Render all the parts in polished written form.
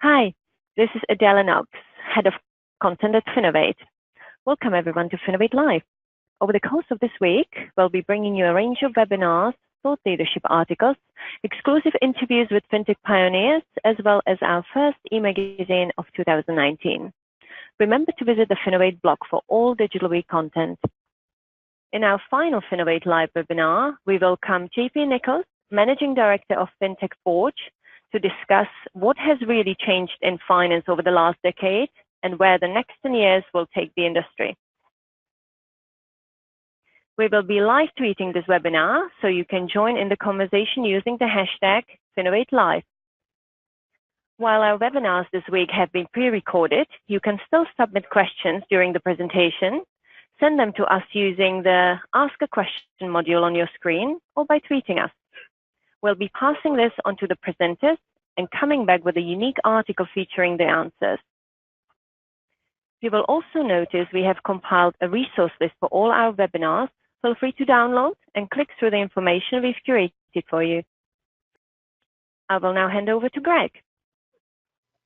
Hi, this is Adela Knox, Head of Content at Finovate. Welcome everyone to Finovate Live. Over the course of this week, we'll be bringing you a range of webinars, thought leadership articles, exclusive interviews with fintech pioneers, as well as our first e-magazine of 2019. Remember to visit the Finovate blog for all Digital Week content. In our final Finovate Live webinar, we welcome JP Nicols, Managing Director of FinTech Forge, to discuss what has really changed in finance over the last decade and where the next 10 years will take the industry. We will be live tweeting this webinar, so you can join in the conversation using the hashtag FinovateLive. While our webinars this week have been pre-recorded, you can still submit questions during the presentation. Send them to us using the Ask a Question module on your screen or by tweeting us. We'll be passing this on to the presenters and coming back with a unique article featuring the answers. You will also notice we have compiled a resource list for all our webinars. Feel free to download and click through the information we've curated for you. I will now hand over to Greg.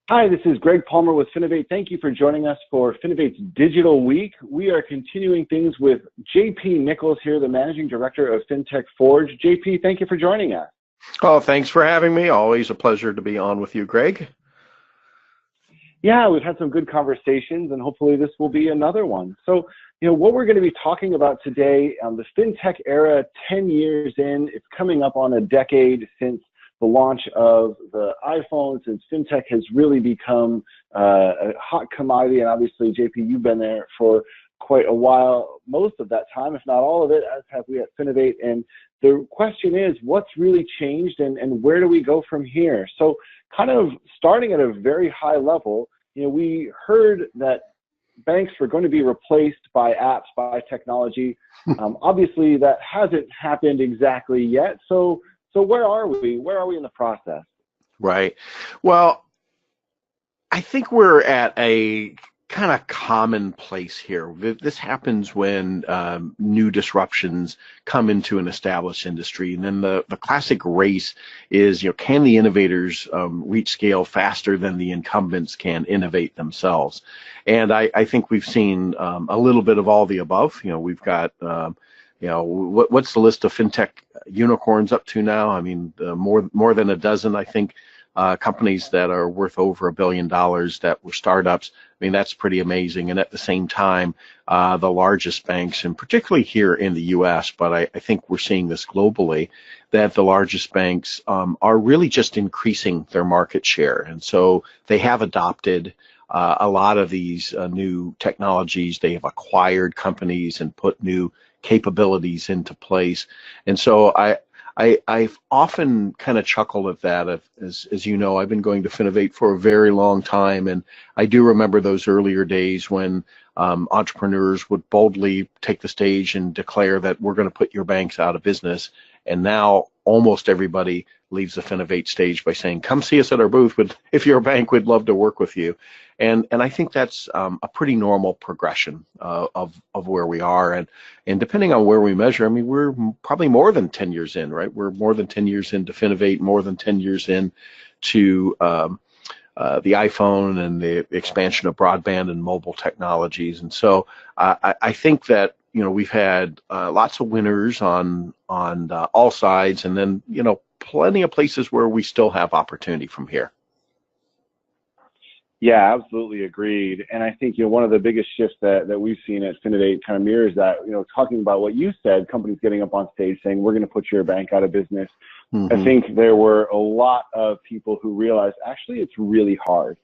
Hi, this is Greg Palmer with Finovate. Thank you for joining us for Finovate's Digital Week. We are continuing things with JP Nicols here, the Managing Director of FinTech Forge. JP, thank you for joining us. Oh, thanks for having me. Always a pleasure to be on with you, Greg. Yeah, we've had some good conversations, and hopefully this will be another one. So, what we're going to be talking about today, the FinTech era, 10 years in, it's coming up on a decade since the launch of the iPhone, since FinTech has really become a hot commodity. And obviously, JP, you've been there for quite a while, most of that time, if not all of it, as have we at Finovate. And the question is, what's really changed and where do we go from here? So kind of starting at a very high level, we heard that banks were going to be replaced by apps, by technology. Obviously, that hasn't happened exactly yet. So where are we? Where are we in the process? Right. Well, I think we're at a kind of common place here. This happens when new disruptions come into an established industry. And then the classic race is, can the innovators reach scale faster than the incumbents can innovate themselves? And I think we've seen a little bit of all the above. We've got what's the list of fintech unicorns up to now? I mean, more than a dozen, I think, companies that are worth over $1 billion that were startups. I mean, that's pretty amazing. And at the same time, the largest banks, and particularly here in the U.S., but I think we're seeing this globally, that the largest banks are really just increasing their market share. And so they have adopted a lot of these new technologies. They have acquired companies and put new capabilities into place. And so I've often kind of chuckled at that. As you know, I've been going to Finovate for a very long time, and I do remember those earlier days when entrepreneurs would boldly take the stage and declare that we're going to put your banks out of business. And now almost everybody leaves the Finovate stage by saying, come see us at our booth. If you're a bank, we'd love to work with you. And I think that's a pretty normal progression of where we are. And depending on where we measure, I mean, we're probably more than 10 years in, right? We're more than 10 years into Finovate, more than 10 years in to the iPhone and the expansion of broadband and mobile technologies. And so I think that, we've had lots of winners on all sides, and then, plenty of places where we still have opportunity from here. Yeah, absolutely agreed. And I think, one of the biggest shifts that we've seen at Finovate kind of mirrors that, talking about what you said, companies getting up on stage saying, we're going to put your bank out of business. Mm-hmm. I think there were a lot of people who realized, actually, it's really hard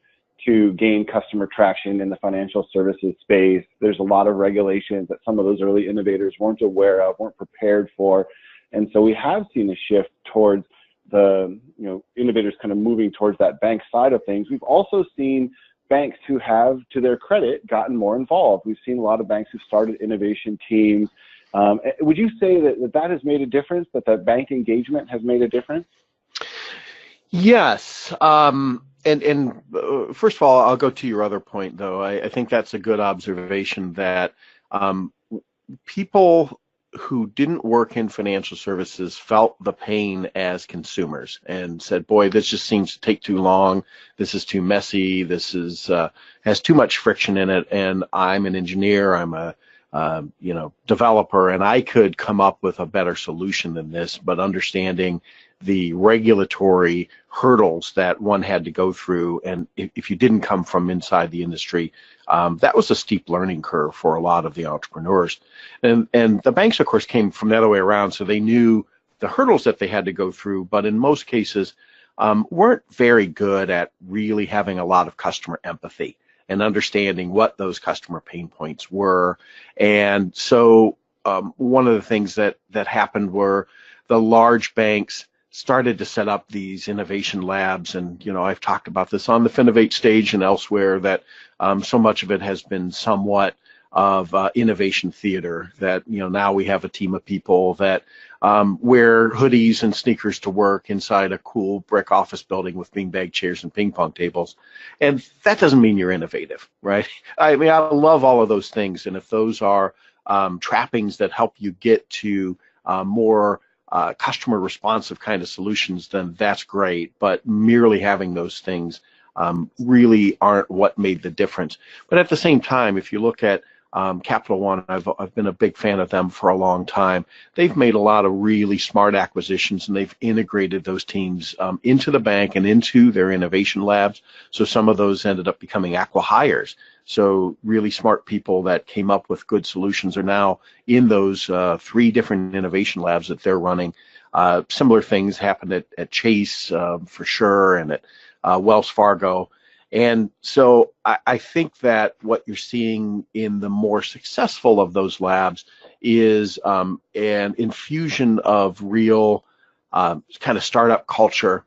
to gain customer traction in the financial services space. There's a lot of regulations that some of those early innovators weren't aware of, weren't prepared for. And so we have seen a shift towards the innovators kind of moving towards that bank side of things. We've also seen banks who have, to their credit, gotten more involved. We've seen a lot of banks who started innovation teams. Would you say that has made a difference, that bank engagement has made a difference? Yes. And first of all, I'll go to your other point, though. I think that's a good observation that people who didn't work in financial services felt the pain as consumers and said, boy, this just seems to take too long. This is too messy. This is has too much friction in it. And I'm an engineer. I'm a developer, and I could come up with a better solution than this. But understanding the regulatory hurdles that one had to go through, and if you didn't come from inside the industry, that was a steep learning curve for a lot of the entrepreneurs. And the banks, of course, came from the other way around, so they knew the hurdles that they had to go through, but in most cases weren't very good at really having a lot of customer empathy and understanding what those customer pain points were. And so one of the things that happened were the large banks started to set up these innovation labs. And, I've talked about this on the Finovate stage and elsewhere, that so much of it has been somewhat of innovation theater, that, now we have a team of people that wear hoodies and sneakers to work inside a cool brick office building with beanbag chairs and ping pong tables. And that doesn't mean you're innovative, right? I mean, I love all of those things. And if those are trappings that help you get to more customer responsive kind of solutions, then that's great. But merely having those things really aren't what made the difference. But at the same time, if you look at Capital One, I've been a big fan of them for a long time. They've made a lot of really smart acquisitions, and they've integrated those teams into the bank and into their innovation labs. So some of those ended up becoming acqui-hires. So really smart people that came up with good solutions are now in those 3 different innovation labs that they're running. Similar things happened at Chase for sure, and at Wells Fargo. And so I think that what you're seeing in the more successful of those labs is an infusion of real kind of startup culture.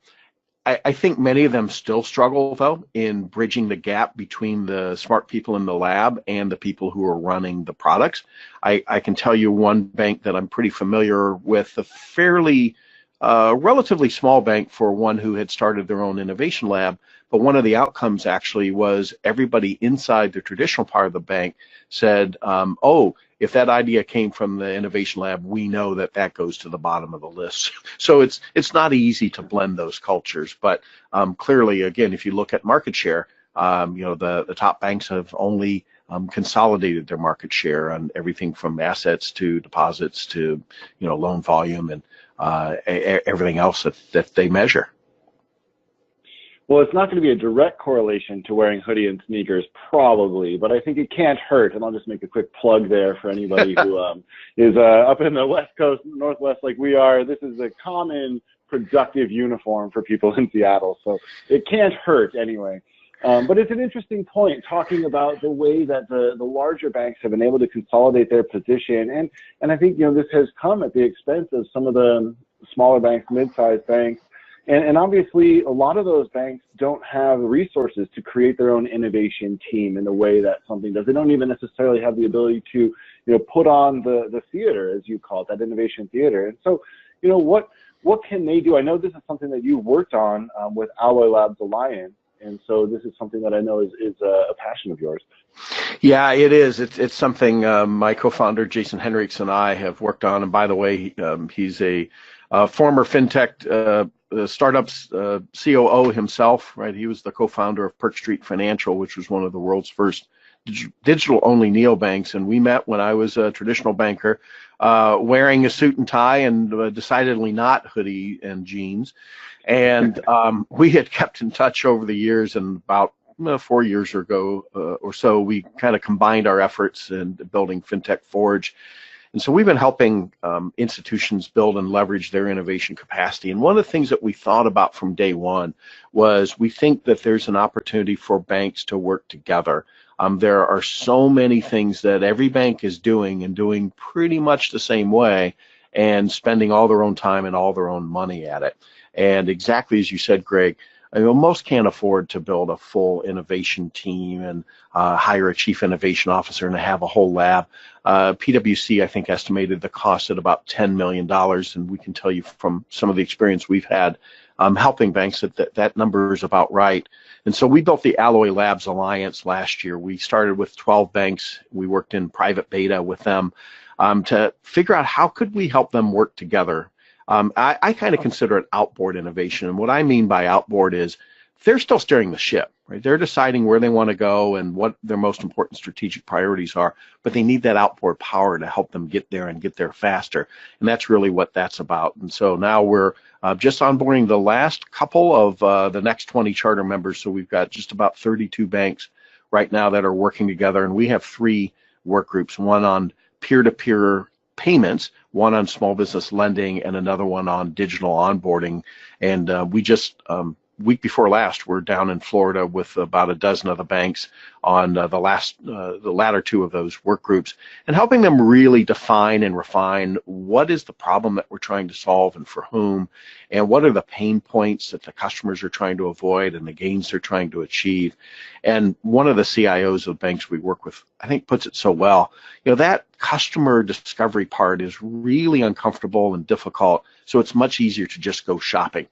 I think many of them still struggle, though, in bridging the gap between the smart people in the lab and the people who are running the products. I can tell you one bank that I'm pretty familiar with, a fairly relatively small bank for one who had started their own innovation lab. But one of the outcomes actually was everybody inside the traditional part of the bank said, oh, if that idea came from the innovation lab, we know that that goes to the bottom of the list. So it's not easy to blend those cultures. But clearly, again, if you look at market share, the top banks have only consolidated their market share on everything from assets to deposits to loan volume and everything else that they measure. Well, it's not going to be a direct correlation to wearing hoodie and sneakers, probably, but I think it can't hurt. And I'll just make a quick plug there for anybody who is up in the West Coast, Northwest like we are. This is a common productive uniform for people in Seattle, so it can't hurt anyway. But it's an interesting point talking about the way that the larger banks have been able to consolidate their position. And I think, this has come at the expense of some of the smaller banks, mid-sized banks. And obviously, a lot of those banks don't have resources to create their own innovation team in the way that something does. They don't even necessarily have the ability to, put on the theater, as you call it, that innovation theater. And so, what can they do? I know this is something that you worked on with Alloy Labs Alliance. And so this is something that I know is a passion of yours. Yeah, it is. It's something my co-founder, Jason Henriks, and I have worked on. And by the way, he's a former FinTech startups COO himself, right? He was the co-founder of Perk Street Financial, which was one of the world's first digital-only neobanks. And we met when I was a traditional banker, wearing a suit and tie and decidedly not hoodie and jeans. And we had kept in touch over the years, and about 4 years ago or so, we kind of combined our efforts in building FinTech Forge. And so we've been helping institutions build and leverage their innovation capacity. And one of the things that we thought about from day one was we think that there's an opportunity for banks to work together. There are so many things that every bank is doing and doing pretty much the same way and spending all their own time and all their own money at it. And exactly as you said, Greg, most can't afford to build a full innovation team and hire a chief innovation officer and have a whole lab. PwC, I think, estimated the cost at about $10 million. And we can tell you from some of the experience we've had helping banks that number is about right. And so we built the Alloy Labs Alliance last year. We started with 12 banks. We worked in private beta with them. to figure out how could we help them work together. I kind of consider it outboard innovation. And what I mean by outboard is they're still steering the ship, right? They're deciding where they want to go and what their most important strategic priorities are, but they need that outboard power to help them get there and get there faster. And that's really what that's about. And so now we're just onboarding the last couple of the next 20 charter members. So we've got just about 32 banks right now that are working together. And we have 3 work groups, one on peer-to-peer payments, one on small business lending, and another one on digital onboarding. And we just week before last, we're down in Florida with about a dozen of the banks on the latter 2 of those work groups, and helping them really define and refine what is the problem that we're trying to solve and for whom, and what are the pain points that the customers are trying to avoid and the gains they're trying to achieve. And one of the CIOs of banks we work with, I think, puts it so well. That customer discovery part is really uncomfortable and difficult, so it's much easier to just go shopping.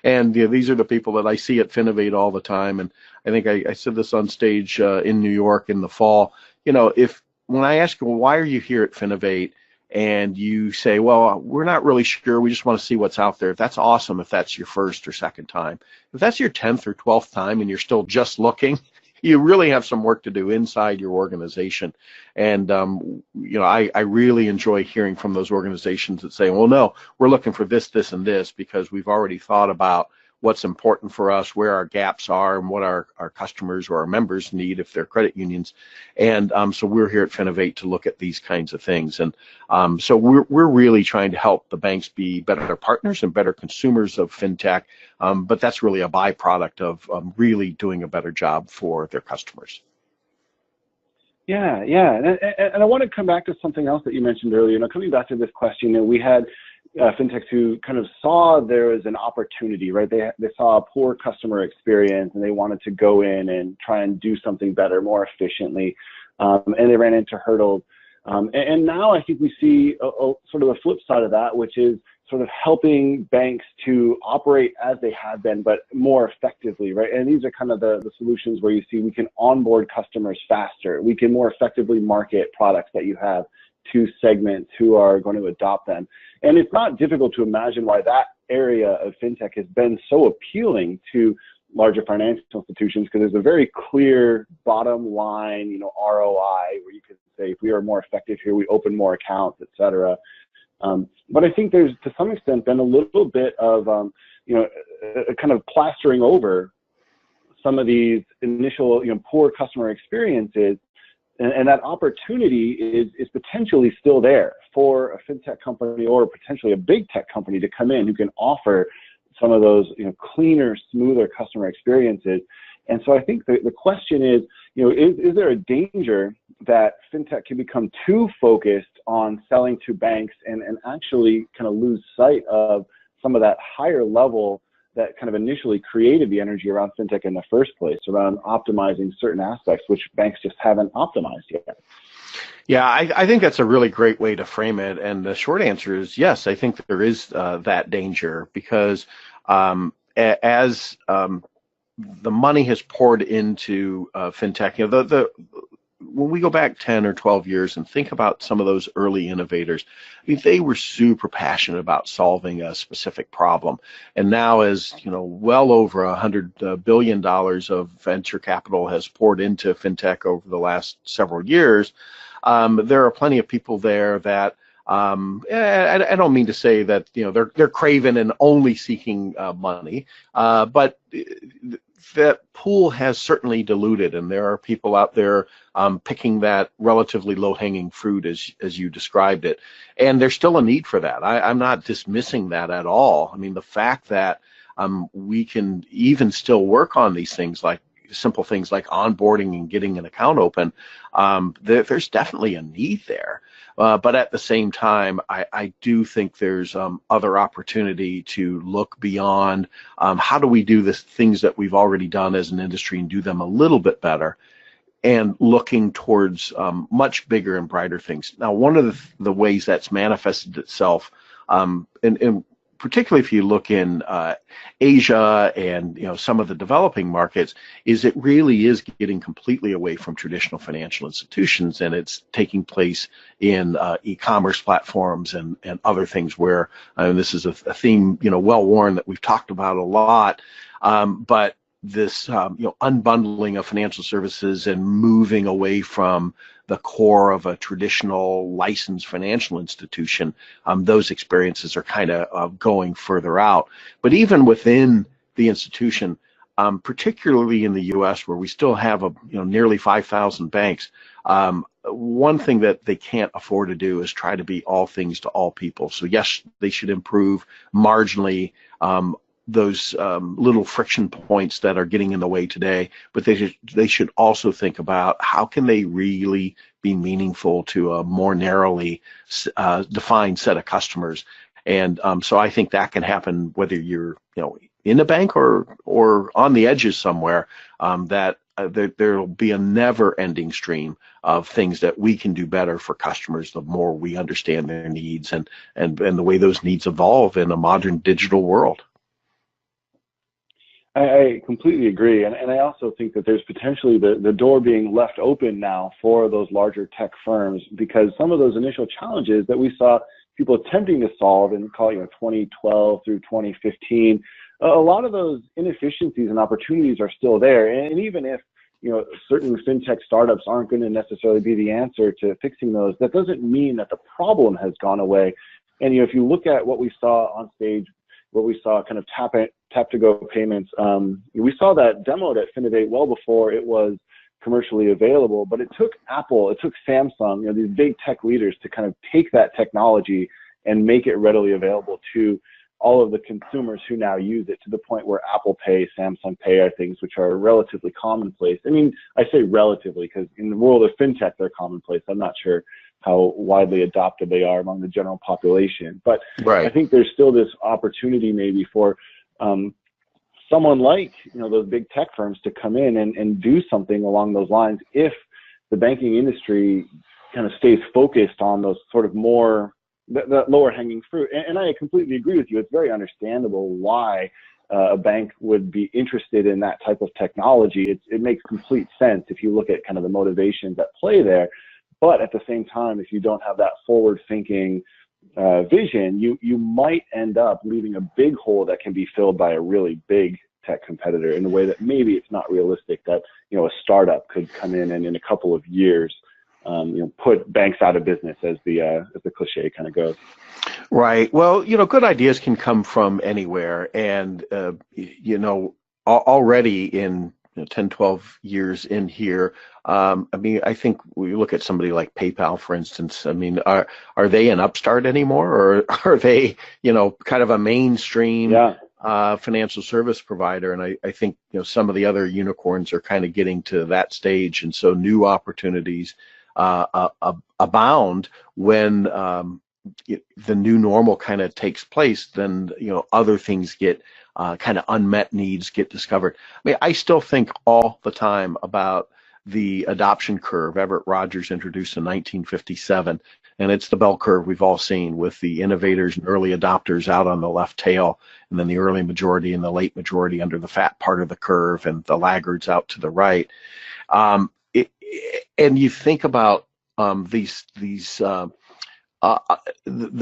And these are the people that I see at Finovate all the time. And I think I said this on stage in New York in the fall. When I ask you, well, why are you here at Finovate? And you say, well, we're not really sure. We just want to see what's out there. That's awesome if that's your first or second time. If that's your 10th or 12th time and you're still just looking, you really have some work to do inside your organization. And, I really enjoy hearing from those organizations that say, well, no, we're looking for this, this, and this, because we've already thought about what's important for us, where our gaps are, and what our customers or our members need if they're credit unions. And so we're here at Finovate to look at these kinds of things. And so we're really trying to help the banks be better partners and better consumers of FinTech. But that's really a byproduct of really doing a better job for their customers. Yeah. And I want to come back to something else that you mentioned earlier. Coming back to this question, we had fintechs who kind of saw there was an opportunity, right? They saw a poor customer experience and they wanted to go in and try and do something better, more efficiently, and they ran into hurdles. And now I think we see a sort of a flip side of that, which is sort of helping banks to operate as they have been, but more effectively, right? And these are kind of the solutions where you see we can onboard customers faster. We can more effectively market products that you have to segments who are going to adopt them. And it's not difficult to imagine why that area of fintech has been so appealing to larger financial institutions, because there's a very clear bottom line, ROI, where you can say, if we are more effective here, we open more accounts, et cetera. But I think there's, to some extent, been a little bit of, a kind of plastering over some of these initial, poor customer experiences. And that opportunity is potentially still there for a fintech company or potentially a big tech company to come in who can offer some of those, cleaner, smoother customer experiences. And so I think the question is, is there a danger that fintech can become too focused on selling to banks and actually kind of lose sight of some of that higher level that kind of initially created the energy around fintech in the first place, around optimizing certain aspects which banks just haven't optimized yet? Yeah, I think that's a really great way to frame it. And the short answer is yes, I think there is that danger, because as the money has poured into fintech, when we go back 10 or 12 years and think about some of those early innovators, they were super passionate about solving a specific problem. And now, as well over $100 billion of venture capital has poured into fintech over the last several years, there are plenty of people there that I don't mean to say that they're craven and only seeking money, but that pool has certainly diluted, and there are people out there picking that relatively low-hanging fruit as you described it, and there's still a need for that. I'm not dismissing that at all. I mean, the fact that we can even still work on these things, like simple things like onboarding and getting an account open, there's definitely a need there. But at the same time, I do think there's other opportunity to look beyond how do we do the things that we've already done as an industry and do them a little bit better, and looking towards much bigger and brighter things. Now, one of the ways that's manifested itself, and particularly if you look in Asia and some of the developing markets, is it really is getting completely away from traditional financial institutions, and it's taking place in e-commerce platforms and other things where, and this is a theme well worn that we've talked about a lot, but this unbundling of financial services and moving away from the core of a traditional licensed financial institution, those experiences are kind of going further out. But even within the institution, particularly in the U.S., where we still have nearly 5,000 banks, one thing that they can't afford to do is try to be all things to all people. So yes, they should improve marginally those little friction points that are getting in the way today, but they should also think about how can they really be meaningful to a more narrowly defined set of customers. And so I think that can happen whether you're in a bank or on the edges somewhere, that there'll be a never-ending stream of things that we can do better for customers the more we understand their needs and the way those needs evolve in a modern digital world. I completely agree, and I also think that there's potentially the door being left open now for those larger tech firms, because some of those initial challenges that we saw people attempting to solve in 2012 through 2015, a lot of those inefficiencies and opportunities are still there. And even if certain fintech startups aren't going to necessarily be the answer to fixing those, that doesn't mean that the problem has gone away. And if you look at what we saw on stage, what we saw kind of tap-to-go payments, we saw that demoed at Finovate well before it was commercially available, but it took Apple, it took Samsung, these big tech leaders to kind of take that technology and make it readily available to all of the consumers who now use it, to the point where Apple Pay, Samsung Pay are things which are relatively commonplace. I mean, I say relatively because in the world of fintech, they're commonplace. I'm not sure how widely adopted they are among the general population. But right. I think there's still this opportunity maybe for someone like those big tech firms to come in and do something along those lines if the banking industry kind of stays focused on those sort of more that lower hanging fruit. And I completely agree with you. It's very understandable why a bank would be interested in that type of technology. It makes complete sense if you look at kind of the motivations at play there. But at the same time, if you don't have that forward-thinking vision, you might end up leaving a big hole that can be filled by a really big tech competitor in a way that maybe it's not realistic that a startup could come in and in a couple of years put banks out of business, as the cliche kind of goes. Right. Well, good ideas can come from anywhere, and already in 10, 12 years in here, I think we look at somebody like PayPal, for instance. I mean, are they an upstart anymore, or are they, kind of a mainstream financial service provider? And I think, some of the other unicorns are kind of getting to that stage, and so new opportunities abound when the new normal kind of takes place. Then other things get kind of unmet needs get discovered. I mean, I still think all the time about the adoption curve Everett Rogers introduced in 1957, and it's the bell curve we've all seen, with the innovators and early adopters out on the left tail, and then the early majority and the late majority under the fat part of the curve, and the laggards out to the right. And you think about the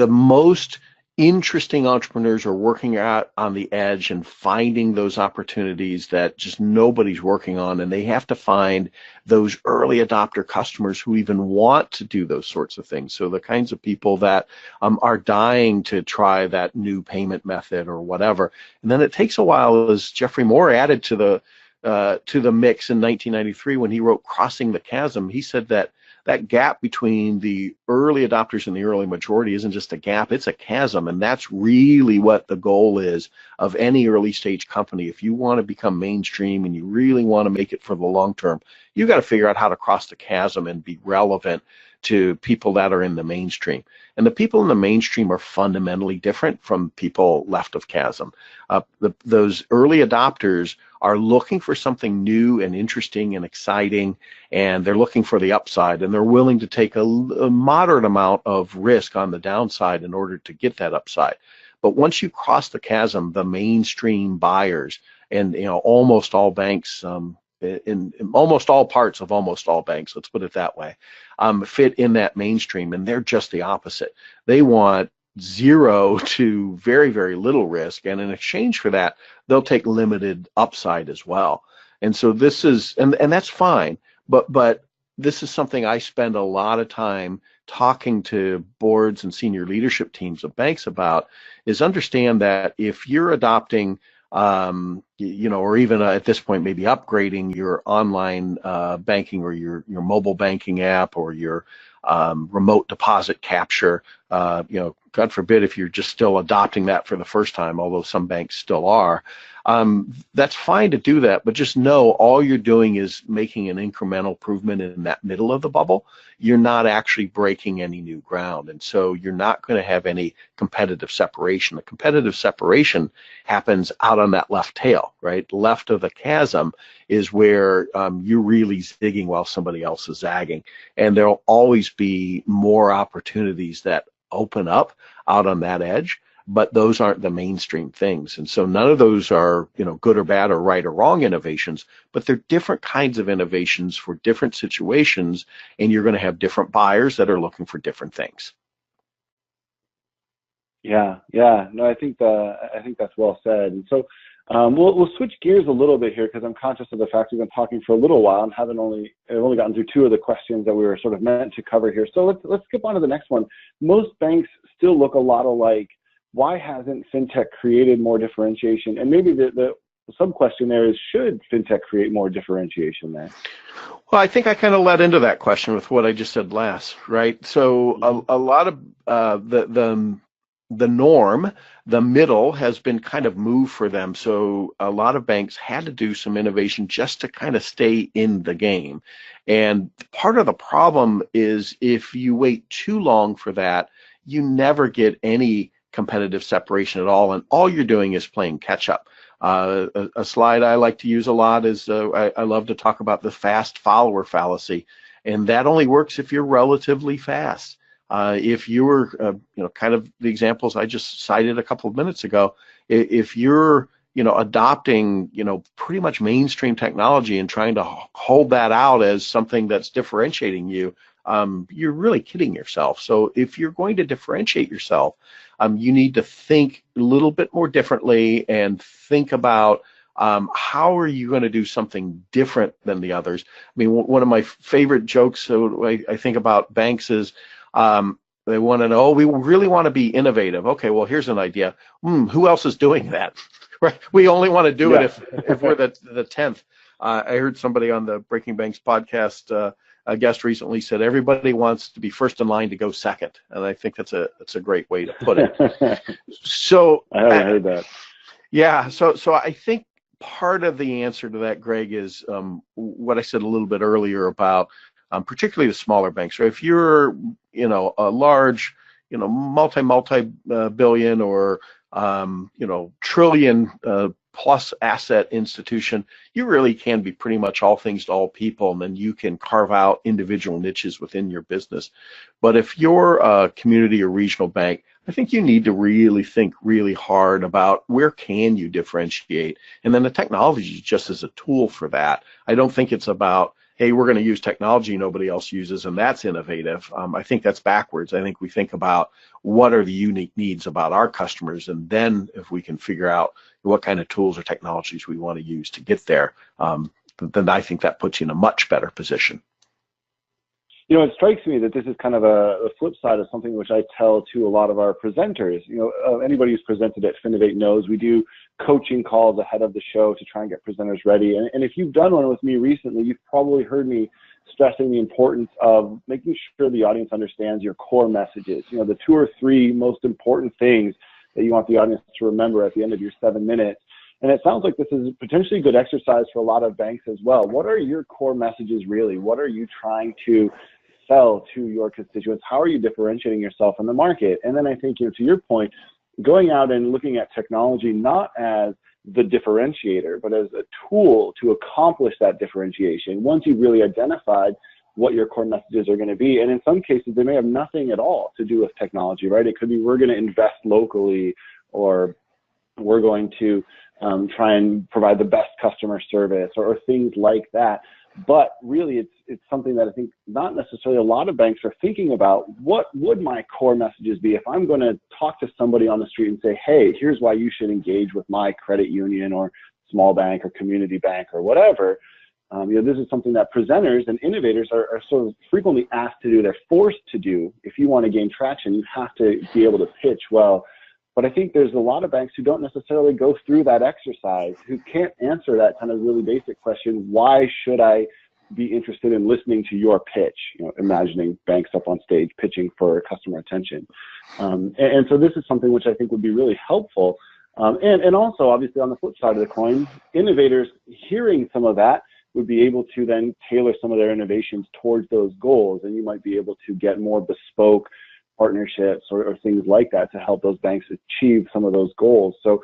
most interesting entrepreneurs are working out on the edge and finding those opportunities that just nobody's working on, and they have to find those early adopter customers who even want to do those sorts of things. So the kinds of people that are dying to try that new payment method or whatever. And then it takes a while, as Jeffrey Moore added to the mix in 1993 when he wrote Crossing the Chasm. He said that gap between the early adopters and the early majority isn't just a gap, it's a chasm. And that's really what the goal is of any early stage company. If you want to become mainstream and you really want to make it for the long term, you got to figure out how to cross the chasm and be relevant to people that are in the mainstream. And the people in the mainstream are fundamentally different from people left of chasm. Those early adopters are looking for something new and interesting and exciting, and they're looking for the upside, and they're willing to take a moderate amount of risk on the downside in order to get that upside. But once you cross the chasm, the mainstream buyers, and almost all banks, in almost all parts of almost all banks, let's put it that way, fit in that mainstream, and they're just the opposite. They want zero to very, very little risk, and in exchange for that, they'll take limited upside as well. And so this is, and that's fine, but this is something I spend a lot of time talking to boards and senior leadership teams of banks about, is understand that if you're adopting or even at this point maybe upgrading your online banking or your mobile banking app or your remote deposit capture, God forbid if you're just still adopting that for the first time, although some banks still are, that's fine to do that, but just know all you're doing is making an incremental improvement in that middle of the bubble. You're not actually breaking any new ground, and so you're not going to have any competitive separation. The competitive separation happens out on that left tail, right? Left of the chasm is where you're really zigging while somebody else is zagging, and there'll always be more opportunities that open up out on that edge, but those aren't the mainstream things. And so none of those are, good or bad or right or wrong innovations, but they're different kinds of innovations for different situations, and you're going to have different buyers that are looking for different things. Yeah. No, I think that's well said. And so we'll switch gears a little bit here, because I'm conscious of the fact we've been talking for a little while and I've only gotten through two of the questions that we were sort of meant to cover here. So let's skip on to the next one. Most banks still look a lot alike. Why hasn't FinTech created more differentiation? And maybe the sub-question there is, should FinTech create more differentiation there? Well, I think I kind of led into that question with what I just said last, right? So a lot of the norm, the middle, has been kind of moved for them. So a lot of banks had to do some innovation just to kind of stay in the game. And part of the problem is if you wait too long for that, you never get any competitive separation at all, and all you're doing is playing catch up. A slide I like to use a lot is I love to talk about the fast follower fallacy, and that only works if you're relatively fast. If you were, kind of the examples I just cited a couple of minutes ago, if you're, adopting, pretty much mainstream technology and trying to hold that out as something that's differentiating you, you're really kidding yourself. So if you're going to differentiate yourself, you need to think a little bit more differently and think about how are you going to do something different than the others. I mean, one of my favorite jokes, so I think about banks is, they want to know, we really want to be innovative. Okay, well, here's an idea. Who else is doing that? Right? We only want to do it if we're the 10th. I heard somebody on the Breaking Banks podcast, a guest recently said, everybody wants to be first in line to go second. And I think that's a great way to put it. So I haven't heard that. Yeah, so I think part of the answer to that, Greg, is what I said a little bit earlier about particularly the smaller banks. So if you're, a large, multi-billion or, trillion plus asset institution, you really can be pretty much all things to all people, and then you can carve out individual niches within your business. But if you're a community or regional bank, I think you need to really think really hard about where can you differentiate, and then the technology is just as a tool for that. I don't think it's about, hey, we're going to use technology nobody else uses, and that's innovative. I think that's backwards. I think we think about what are the unique needs about our customers, and then if we can figure out what kind of tools or technologies we want to use to get there, then I think that puts you in a much better position. It strikes me that this is kind of a flip side of something which I tell to a lot of our presenters. Anybody who's presented at Finovate knows we do coaching calls ahead of the show to try and get presenters ready. And if you've done one with me recently, you've probably heard me stressing the importance of making sure the audience understands your core messages. The 2 or 3 most important things that you want the audience to remember at the end of your 7 minutes. And it sounds like this is potentially a good exercise for a lot of banks as well. What are your core messages really? What are you trying to sell to your constituents? How are you differentiating yourself in the market? And then I think, to your point, going out and looking at technology not as the differentiator, but as a tool to accomplish that differentiation once you've really identified what your core messages are going to be. And in some cases, they may have nothing at all to do with technology, right? It could be, we're going to invest locally, or we're going to try and provide the best customer service, or things like that. But really, it's something that I think not necessarily a lot of banks are thinking about. What would my core messages be if I'm going to talk to somebody on the street and say, hey, here's why you should engage with my credit union or small bank or community bank or whatever. This is something that presenters and innovators are sort of frequently asked to do. They're forced to do. If you want to gain traction, you have to be able to pitch well. But I think there's a lot of banks who don't necessarily go through that exercise, who can't answer that kind of really basic question, why should I be interested in listening to your pitch? Imagining banks up on stage pitching for customer attention. And so this is something which I think would be really helpful. And also, obviously, on the flip side of the coin, innovators hearing some of that would be able to then tailor some of their innovations towards those goals. And you might be able to get more bespoke partnerships or things like that to help those banks achieve some of those goals. So,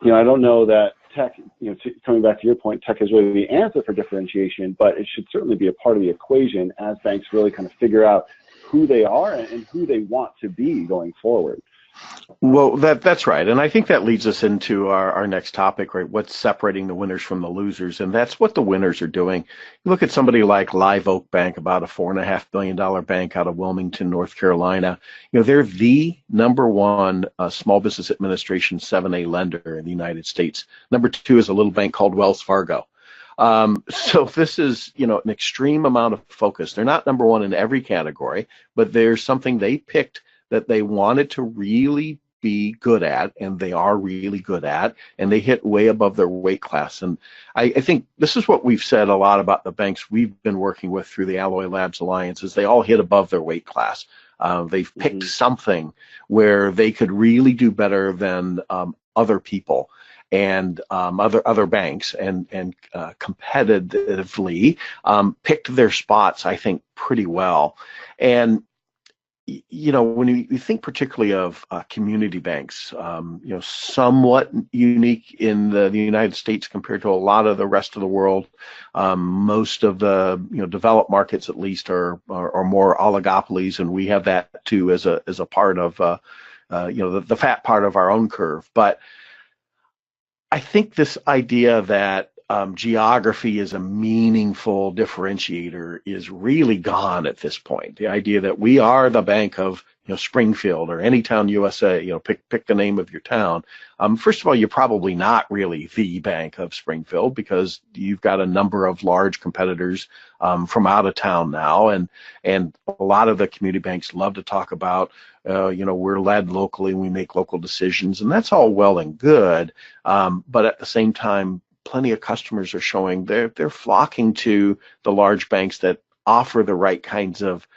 I don't know that tech, coming back to your point, tech is really the answer for differentiation, but it should certainly be a part of the equation as banks really kind of figure out who they are and who they want to be going forward. Well, that's right. And I think that leads us into our next topic, right? What's separating the winners from the losers? And that's what the winners are doing. You look at somebody like Live Oak Bank, about a $4.5 billion bank out of Wilmington, North Carolina. They're the number one small business administration 7A lender in the United States. Number two is a little bank called Wells Fargo. So this is, an extreme amount of focus. They're not number one in every category, but there's something they picked that they wanted to really be good at, and they are really good at, and they hit way above their weight class. And I think this is what we've said a lot about the banks we've been working with through the Alloy Labs Alliance, is they all hit above their weight class. They've picked something where they could really do better than other people and other banks, and competitively picked their spots, I think, pretty well. And when you think particularly of community banks, somewhat unique in the United States compared to a lot of the rest of the world. Most of the developed markets, at least, are more oligopolies, and we have that too as a part of the fat part of our own curve. But I think this idea that geography is a meaningful differentiator is really gone at this point. The idea that we are the bank of Springfield or Anytown, USA, pick the name of your town. First of all, you're probably not really the bank of Springfield, because you've got a number of large competitors from out of town now, and a lot of the community banks love to talk about we're led locally and we make local decisions, and that's all well and good, but at the same time, plenty of customers are showing they're flocking to the large banks that offer the right kinds of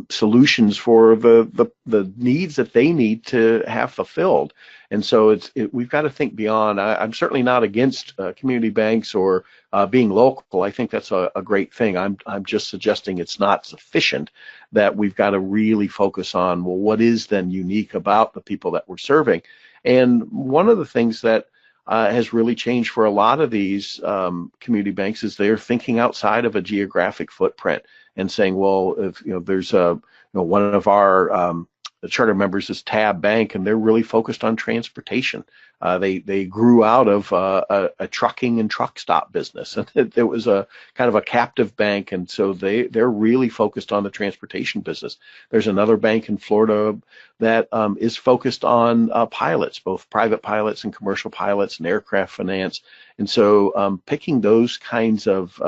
solutions for the needs that they need to have fulfilled. And so we've got to think beyond. I'm certainly not against community banks or being local. I think that's a great thing. I'm just suggesting it's not sufficient, that we've got to really focus on, well, what is then unique about the people that we're serving? And one of the things that has really changed for a lot of these community banks is they're thinking outside of a geographic footprint and saying, well, if there's one of our charter members is Tab Bank, and they're really focused on transportation. They grew out of a trucking and truck stop business, and it was a kind of a captive bank, and so they're really focused on the transportation business. There's another bank in Florida that is focused on pilots, both private pilots and commercial pilots and aircraft finance. And so picking those kinds of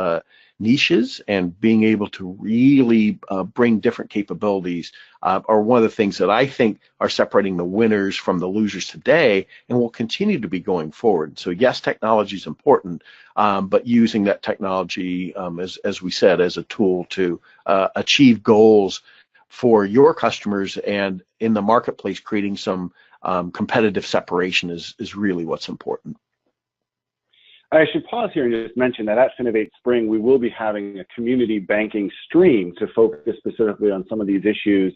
niches and being able to really bring different capabilities are one of the things that I think are separating the winners from the losers today, and will continue to be going forward. So yes, technology is important, but using that technology, as we said, as a tool to achieve goals for your customers, and in the marketplace creating some competitive separation is really what's important. I should pause here and just mention that at Finovate Spring, we will be having a community banking stream to focus specifically on some of these issues.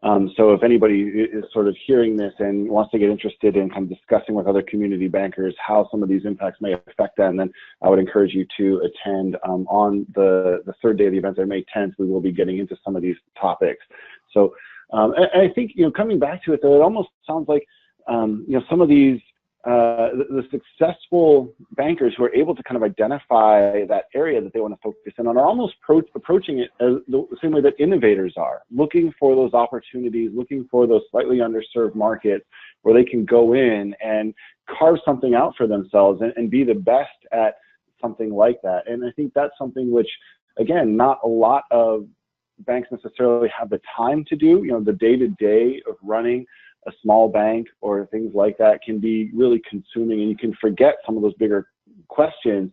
So if anybody is sort of hearing this and wants to get interested in kind of discussing with other community bankers how some of these impacts may affect them, then I would encourage you to attend on the third day of the event, there, May 10th. We will be getting into some of these topics. So I think, coming back to it, though, it almost sounds like some of these the successful bankers who are able to kind of identify that area that they want to focus in on are almost approaching it as the same way that innovators are, looking for those opportunities, looking for those slightly underserved markets where they can go in and carve something out for themselves and be the best at something like that. And I think that's something which, again, not a lot of banks necessarily have the time to do. The day-to-day of running a small bank or things like that can be really consuming, and you can forget some of those bigger questions.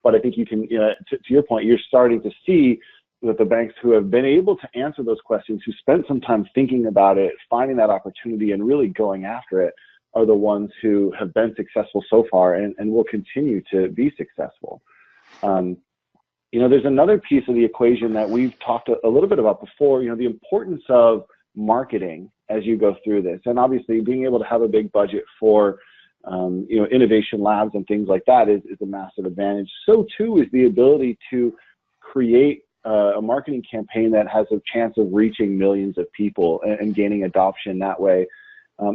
But I think you can, to your point, you're starting to see that the banks who have been able to answer those questions, who spent some time thinking about it, finding that opportunity and really going after it, are the ones who have been successful so far and will continue to be successful. There's another piece of the equation that we've talked a little bit about before, the importance of marketing as you go through this. And obviously being able to have a big budget for, innovation labs and things like that is a massive advantage. So too is the ability to create a marketing campaign that has a chance of reaching millions of people and gaining adoption that way.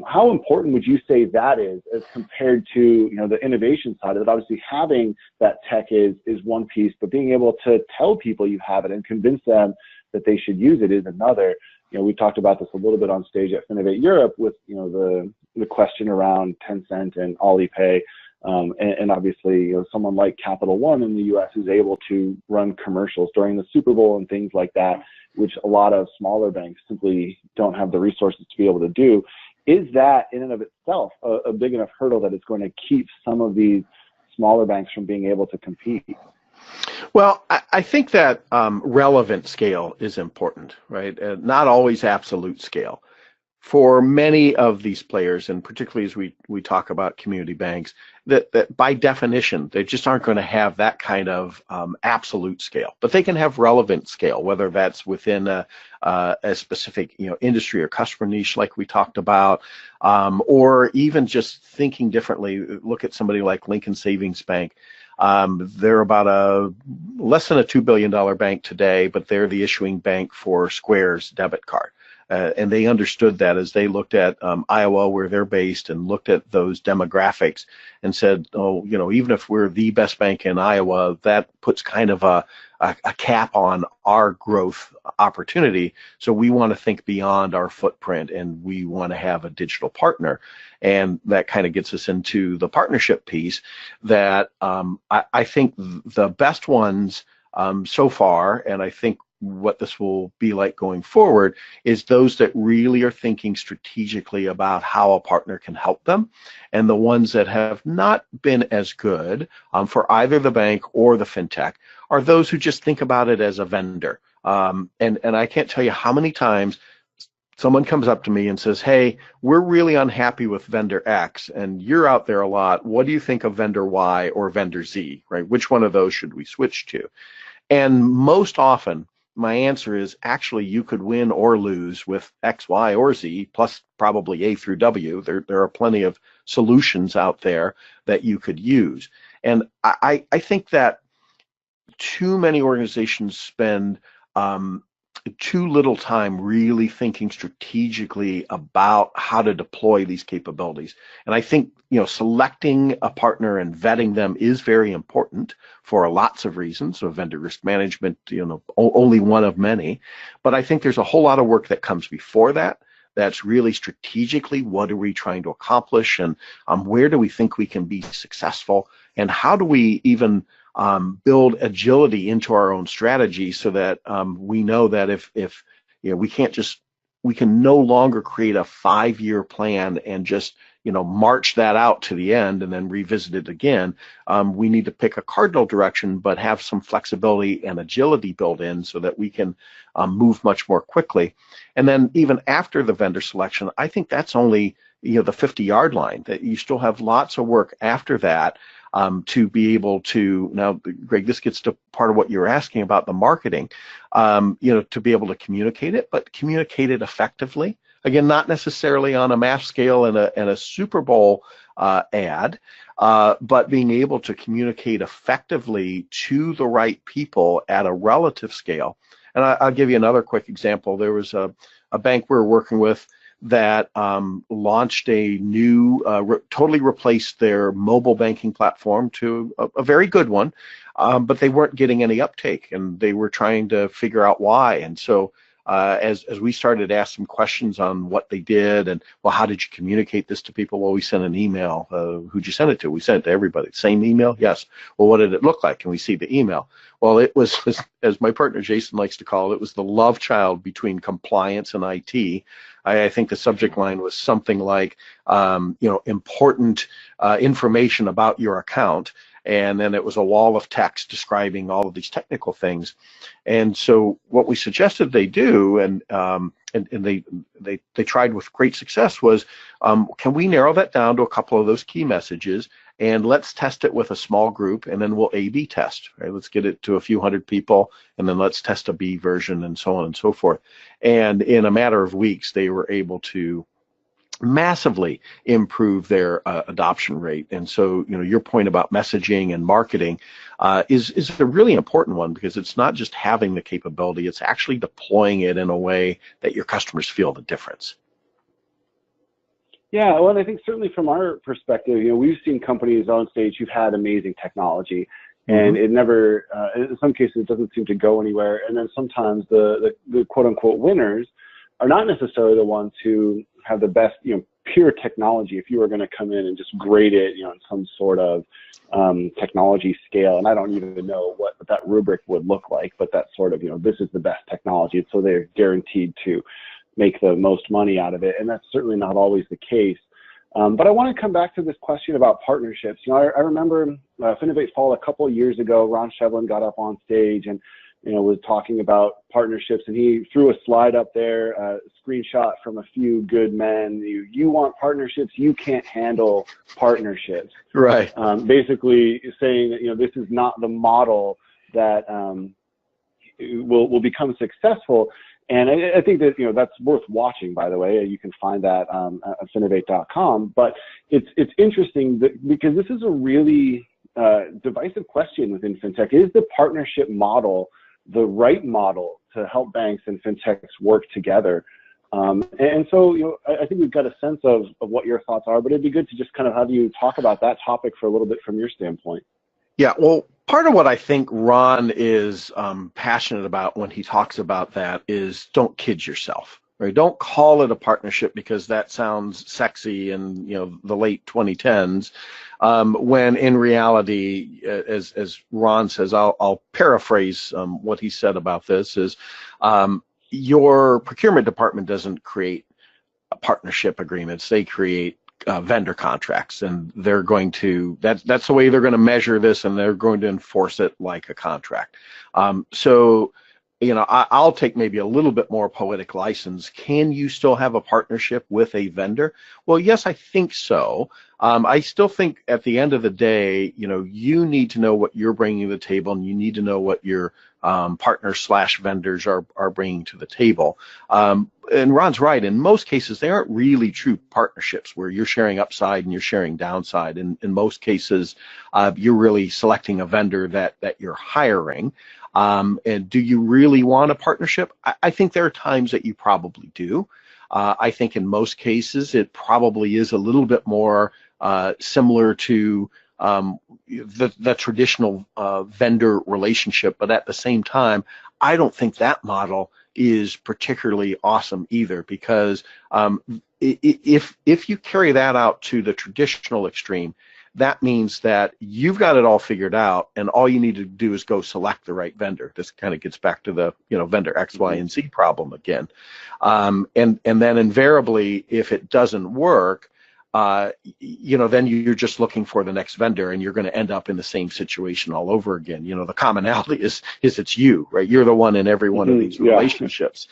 How important would you say that is as compared to, the innovation side of it? Obviously having that tech is one piece, but being able to tell people you have it and convince them that they should use it is another. We talked about this a little bit on stage at Finovate Europe with, the question around Tencent and Alipay. And obviously, someone like Capital One in the US is able to run commercials during the Super Bowl and things like that, which a lot of smaller banks simply don't have the resources to be able to do. Is that in and of itself a big enough hurdle that it's going to keep some of these smaller banks from being able to compete? Well, I think that relevant scale is important, right? Not always absolute scale. For many of these players, and particularly as we talk about community banks, that by definition, they just aren't going to have that kind of absolute scale. But they can have relevant scale, whether that's within a specific industry or customer niche like we talked about, or even just thinking differently. Look at somebody like Lincoln Savings Bank. They're about less than a $2 billion bank today, but they're the issuing bank for Square's debit card. And they understood that as they looked at Iowa, where they're based, and looked at those demographics and said, even if we're the best bank in Iowa, that puts kind of a cap on our growth opportunity. So we want to think beyond our footprint, and we want to have a digital partner. And that kind of gets us into the partnership piece that I think the best ones so far, and I think what this will be like going forward, is those that really are thinking strategically about how a partner can help them. And the ones that have not been as good for either the bank or the fintech are those who just think about it as a vendor. And I can't tell you how many times someone comes up to me and says, hey, we're really unhappy with vendor X, and you're out there a lot. What do you think of vendor Y or vendor Z, right? Which one of those should we switch to? And most often, my answer is actually you could win or lose with X, Y, or Z, plus probably A through W. There are plenty of solutions out there that you could use. And I think that too many organizations spend too little time really thinking strategically about how to deploy these capabilities. And I think, selecting a partner and vetting them is very important for lots of reasons. So vendor risk management, only one of many. But I think there's a whole lot of work that comes before that. That's really strategically, what are we trying to accomplish, and where do we think we can be successful, and how do we even build agility into our own strategy so that we know that if we can no longer create a 5-year plan and just march that out to the end and then revisit it again. We need to pick a cardinal direction, but have some flexibility and agility built in so that we can move much more quickly. And then even after the vendor selection, I think that's only the 50-yard line, that you still have lots of work after that to be able to, now, Greg, this gets to part of what you're asking about the marketing, to be able to communicate it, but communicate it effectively. Again, not necessarily on a mass scale and a Super Bowl ad, but being able to communicate effectively to the right people at a relative scale. And I'll give you another quick example. There was a bank we were working with that launched a new, totally replaced their mobile banking platform to a very good one, but they weren't getting any uptake, and they were trying to figure out why. And so as we started to ask some questions on what they did, and, well, how did you communicate this to people? Well, we sent an email. Who'd you send it to? We sent it to everybody. Same email? Yes. Well, what did it look like? Can we see the email? Well, it was, as my partner Jason likes to call it, it was the love child between compliance and IT. I think the subject line was something like, important information about your account. And then it was a wall of text describing all of these technical things. And so what we suggested they do, and they tried with great success, was can we narrow that down to a couple of those key messages, and let's test it with a small group, and then we'll A/B test, right? Let's get it to a few hundred people, and then let's test a B version, and so on and so forth. And in a matter of weeks, they were able to massively improve their adoption rate. And so, your point about messaging and marketing is a really important one, because it's not just having the capability, it's actually deploying it in a way that your customers feel the difference. Yeah, well, I think certainly from our perspective, we've seen companies on stage who've had amazing technology, and it never, in some cases, it doesn't seem to go anywhere. And then sometimes the quote unquote winners are not necessarily the ones who have the best, pure technology. If you were going to come in and just grade it, in some sort of technology scale, and I don't even know what that rubric would look like, but that sort of, this is the best technology, so they're guaranteed to make the most money out of it, and that's certainly not always the case. But I want to come back to this question about partnerships. I remember Finovate Fall a couple of years ago, Ron Shevlin got up on stage and was talking about partnerships, and he threw a slide up there, a screenshot from a few good men. You want partnerships, you can't handle partnerships. Right. Basically saying that this is not the model that will become successful. And I think that that's worth watching. By the way, you can find that at finovate.com. But it's interesting because this is a really divisive question within fintech. Is the partnership model the right model to help banks and fintechs work together? And so, I think we've got a sense of what your thoughts are, but it'd be good to just kind of have you talk about that topic for a little bit from your standpoint. Yeah, well, part of what I think Ron is passionate about when he talks about that is don't kid yourself. Right? Don't call it a partnership because that sounds sexy in the late 2010s, when in reality, as Ron says, I'll paraphrase what he said about this, is your procurement department doesn't create partnership agreements; they create vendor contracts, and they're going to that's the way they're going to measure this, and they're going to enforce it like a contract. So I'll take maybe a little bit more poetic license. Can you still have a partnership with a vendor? Well, yes, I think so. I still think at the end of the day, you need to know what you're bringing to the table, and you need to know what your partners/vendors are bringing to the table. And Ron's right. In most cases, they aren't really true partnerships where you're sharing upside and you're sharing downside. In most cases, you're really selecting a vendor that you're hiring. And do you really want a partnership? I think there are times that you probably do. I think in most cases, it probably is a little bit more similar to the traditional vendor relationship, but at the same time, I don't think that model is particularly awesome either, because if you carry that out to the traditional extreme, that means that you've got it all figured out, and all you need to do is go select the right vendor. This kind of gets back to the vendor X, Y, and Z problem again. And then invariably, if it doesn't work, then you're just looking for the next vendor, and you're going to end up in the same situation all over again. The commonality is it's you, right? You're the one in every one of these relationships.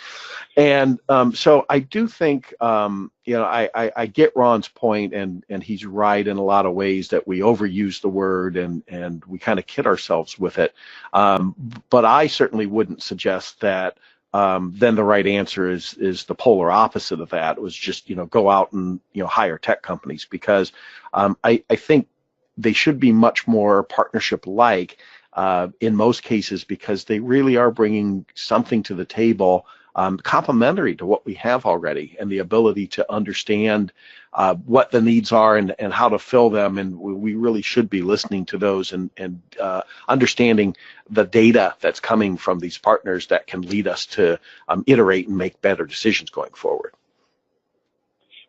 And so I do think, I get Ron's point, and he's right in a lot of ways that we overuse the word and we kind of kid ourselves with it. But I certainly wouldn't suggest that then the right answer is the polar opposite of that. It was just, go out and, hire tech companies, because I think they should be much more partnership-like in most cases, because they really are bringing something to the table complementary to what we have already, and the ability to understand what the needs are and how to fill them. And we really should be listening to those and understanding the data that's coming from these partners that can lead us to iterate and make better decisions going forward.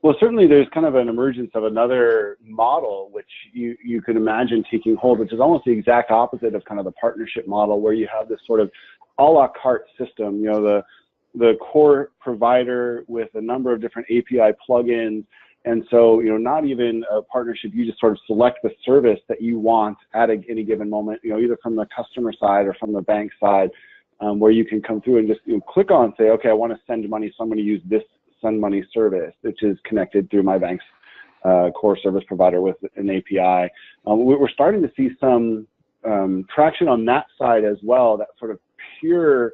Well, certainly there's kind of an emergence of another model which you could imagine taking hold, which is almost the exact opposite of kind of the partnership model, where you have this sort of a la carte system, you know, the core provider with a number of different API plugins. And so, you know, not even a partnership, you just sort of select the service that you want at any given moment, you know, either from the customer side or from the bank side, where you can come through and just, you know, click on, say, okay, I want to send money, so I'm going to use this send money service, which is connected through my bank's core service provider with an API. We're starting to see some traction on that side as well, that sort of pure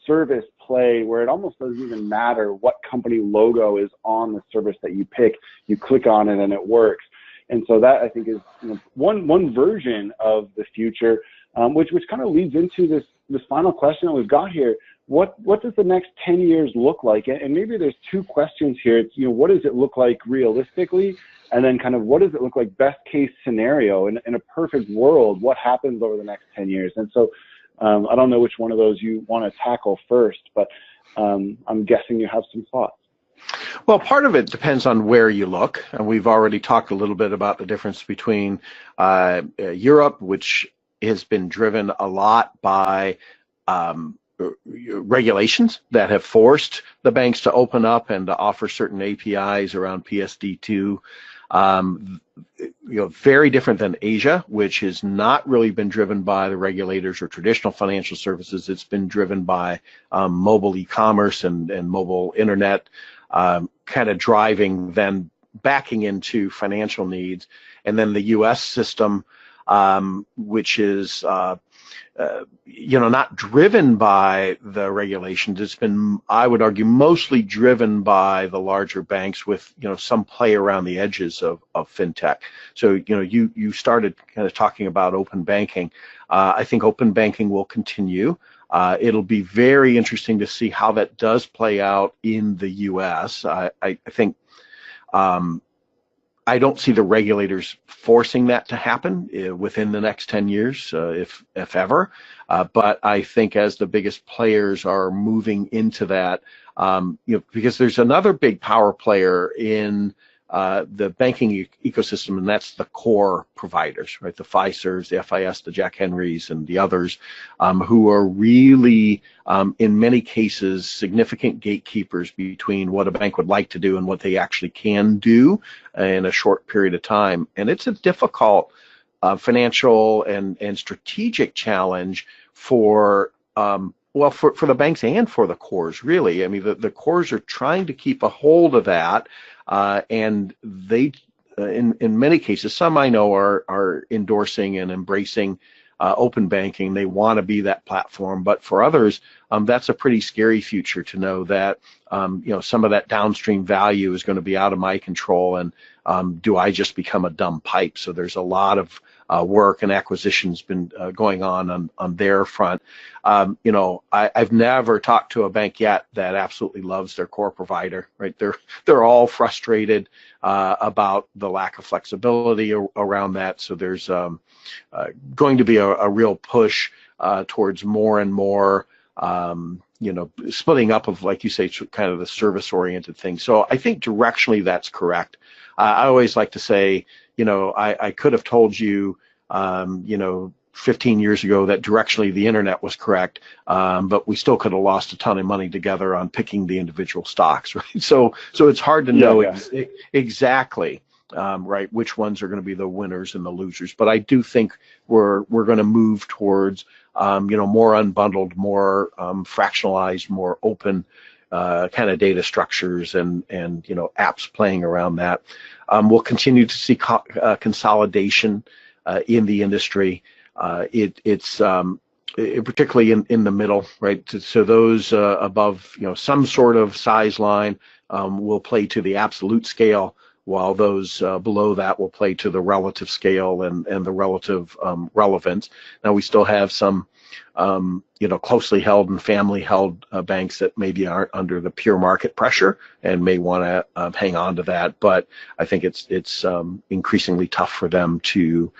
service play where it almost doesn't even matter what company logo is on the service that you pick. You click on it and it works. And so that, I think, is, you know, one version of the future, which kind of leads into this final question that we've got here. What does the next 10 years look like? And maybe there's two questions here. It's, you know, what does it look like realistically? And then kind of what does it look like best case scenario in a perfect world? What happens over the next 10 years? And so I don't know which one of those you want to tackle first, but I'm guessing you have some thoughts. Well, part of it depends on where you look. And we've already talked a little bit about the difference between Europe, which has been driven a lot by regulations that have forced the banks to open up and to offer certain APIs around PSD2. You know, very different than Asia, which has not really been driven by the regulators or traditional financial services. It's been driven by mobile e-commerce and mobile internet, kind of driving, then backing into financial needs. And then the U.S. system, which is you know, not driven by the regulations. It's been, I would argue, mostly driven by the larger banks with, you know, some play around the edges of fintech. So, you know, you started kind of talking about open banking. I think open banking will continue. It'll be very interesting to see how that does play out in the U.S. I think I don't see the regulators forcing that to happen within the next 10 years, if ever. But I think as the biggest players are moving into that, you know, because there's another big power player in the banking ecosystem, and that's the core providers, right? The Fiservs, the FIS, the Jack Henrys, and the others, who are really, in many cases, significant gatekeepers between what a bank would like to do and what they actually can do in a short period of time. And it's a difficult financial and strategic challenge for well, for the banks and for the cores, really. I mean, the cores are trying to keep a hold of that, and they, in many cases, some I know are endorsing and embracing open banking. They want to be that platform, but for others, that's a pretty scary future to know that you know, some of that downstream value is going to be out of my control, and do I just become a dumb pipe? So there's a lot of work and acquisitions been going on their front. You know, I've never talked to a bank yet that absolutely loves their core provider, right? They're all frustrated about the lack of flexibility around that. So there's going to be a real push towards more and more, you know, splitting up of, like you say, kind of the service-oriented thing. So I think directionally that's correct. I always like to say, you know, I could have told you, you know, 15 years ago that directionally the internet was correct, but we still could have lost a ton of money together on picking the individual stocks, right? So it's hard to know exactly, right, which ones are going to be the winners and the losers. But I do think we're going to move towards, you know, more unbundled, more fractionalized, more open kind of data structures and you know, apps playing around that. We'll continue to see consolidation in the industry. It's particularly in the middle, right? So those above, you know, some sort of size line will play to the absolute scale, while those below that will play to the relative scale and the relative relevance. Now we still have some closely held and family held banks that maybe aren't under the pure market pressure and may want to hang on to that. But I think it's increasingly tough for them to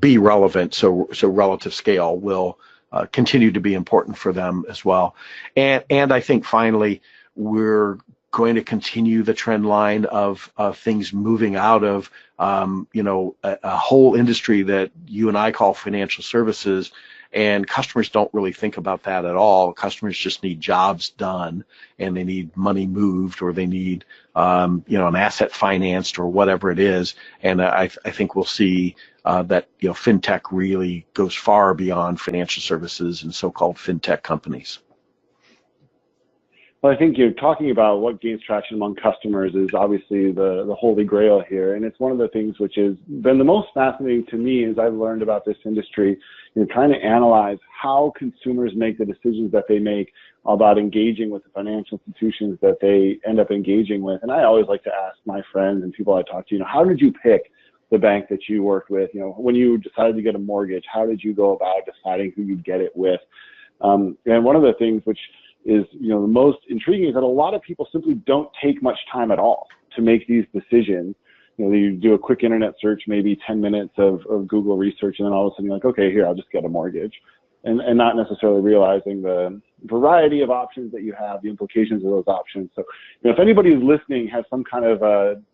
be relevant. So relative scale will continue to be important for them as well. And I think finally we're going to continue the trend line of things moving out of a whole industry that you and I call financial services, and customers don't really think about that at all. Customers just need jobs done, and they need money moved, or they need an asset financed, or whatever it is. And I think we'll see that fintech really goes far beyond financial services and so-called fintech companies. Well, I think you're talking about what gains traction among customers is obviously the holy grail here. And it's one of the things which has been the most fascinating to me as I've learned about this industry, trying to analyze how consumers make the decisions that they make about engaging with the financial institutions that they end up engaging with. And I always like to ask my friends and people I talk to, how did you pick the bank that you worked with? When you decided to get a mortgage, how did you go about deciding who you'd get it with? And one of the things which is the most intriguing is that a lot of people simply don't take much time at all to make these decisions. You do a quick internet search, maybe 10 minutes of Google research, and then all of a sudden you're like, okay, here, I'll just get a mortgage, and not necessarily realizing the variety of options that you have, the implications of those options. So if anybody who's listening has some kind of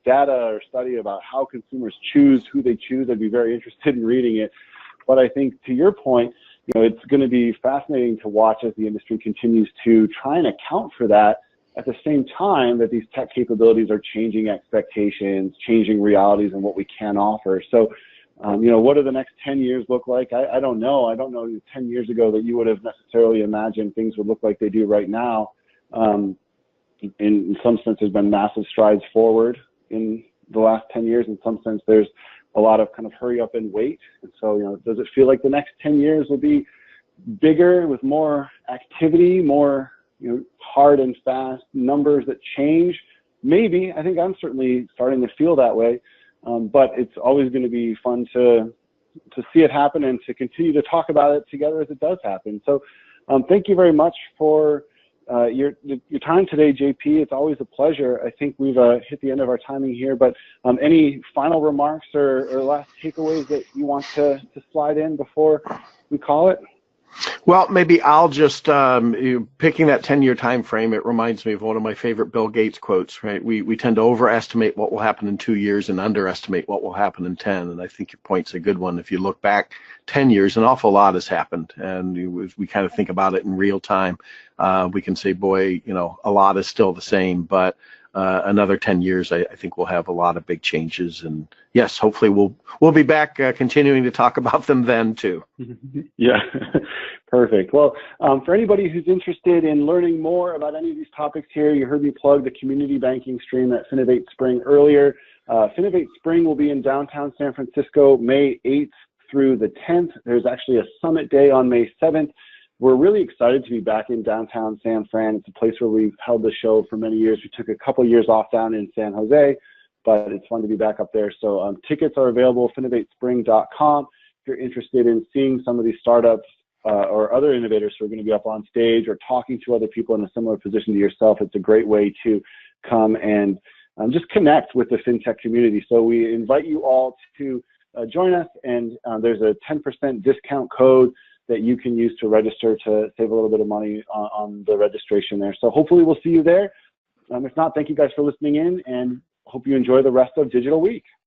data or study about how consumers choose who they choose, I'd be very interested in reading it. But I think to your point, it's going to be fascinating to watch as the industry continues to try and account for that at the same time that these tech capabilities are changing expectations, changing realities and what we can offer. So, what do the next 10 years look like? I don't know. I don't know 10 years ago that you would have necessarily imagined things would look like they do right now. In some sense, there's been massive strides forward in the last 10 years. In some sense, there's a lot of kind of hurry up and wait. And so, does it feel like the next 10 years will be bigger with more activity, more, hard and fast numbers that change? Maybe. I think I'm certainly starting to feel that way. But it's always going to be fun to see it happen and to continue to talk about it together as it does happen. So thank you very much for your time today, JP. It's always a pleasure. I think we've hit the end of our timing here, but any final remarks or last takeaways that you want to slide in before we call it? Well, maybe I'll just, picking that 10-year time frame, it reminds me of one of my favorite Bill Gates quotes, right? We tend to overestimate what will happen in 2 years and underestimate what will happen in 10. And I think your point's a good one. If you look back 10 years, an awful lot has happened. And we kind of think about it in real time. We can say, boy, a lot is still the same, but another 10 years, I think we'll have a lot of big changes. And yes, hopefully we'll be back continuing to talk about them then too. Yeah, perfect. Well, for anybody who's interested in learning more about any of these topics here, you heard me plug the community banking stream at Finovate Spring earlier. Finovate Spring will be in downtown San Francisco, May 8th through the 10th. There's actually a summit day on May 7th. We're really excited to be back in downtown San Fran. It's a place where we've held the show for many years. We took a couple years off down in San Jose, but it's fun to be back up there. So tickets are available at finovatespring.com. If you're interested in seeing some of these startups or other innovators who are going to be up on stage or talking to other people in a similar position to yourself, it's a great way to come and just connect with the FinTech community. So we invite you all to join us, and there's a 10% discount code that you can use to register to save a little bit of money on the registration there. So hopefully we'll see you there. If not, thank you guys for listening in, and hope you enjoy the rest of Digital Week.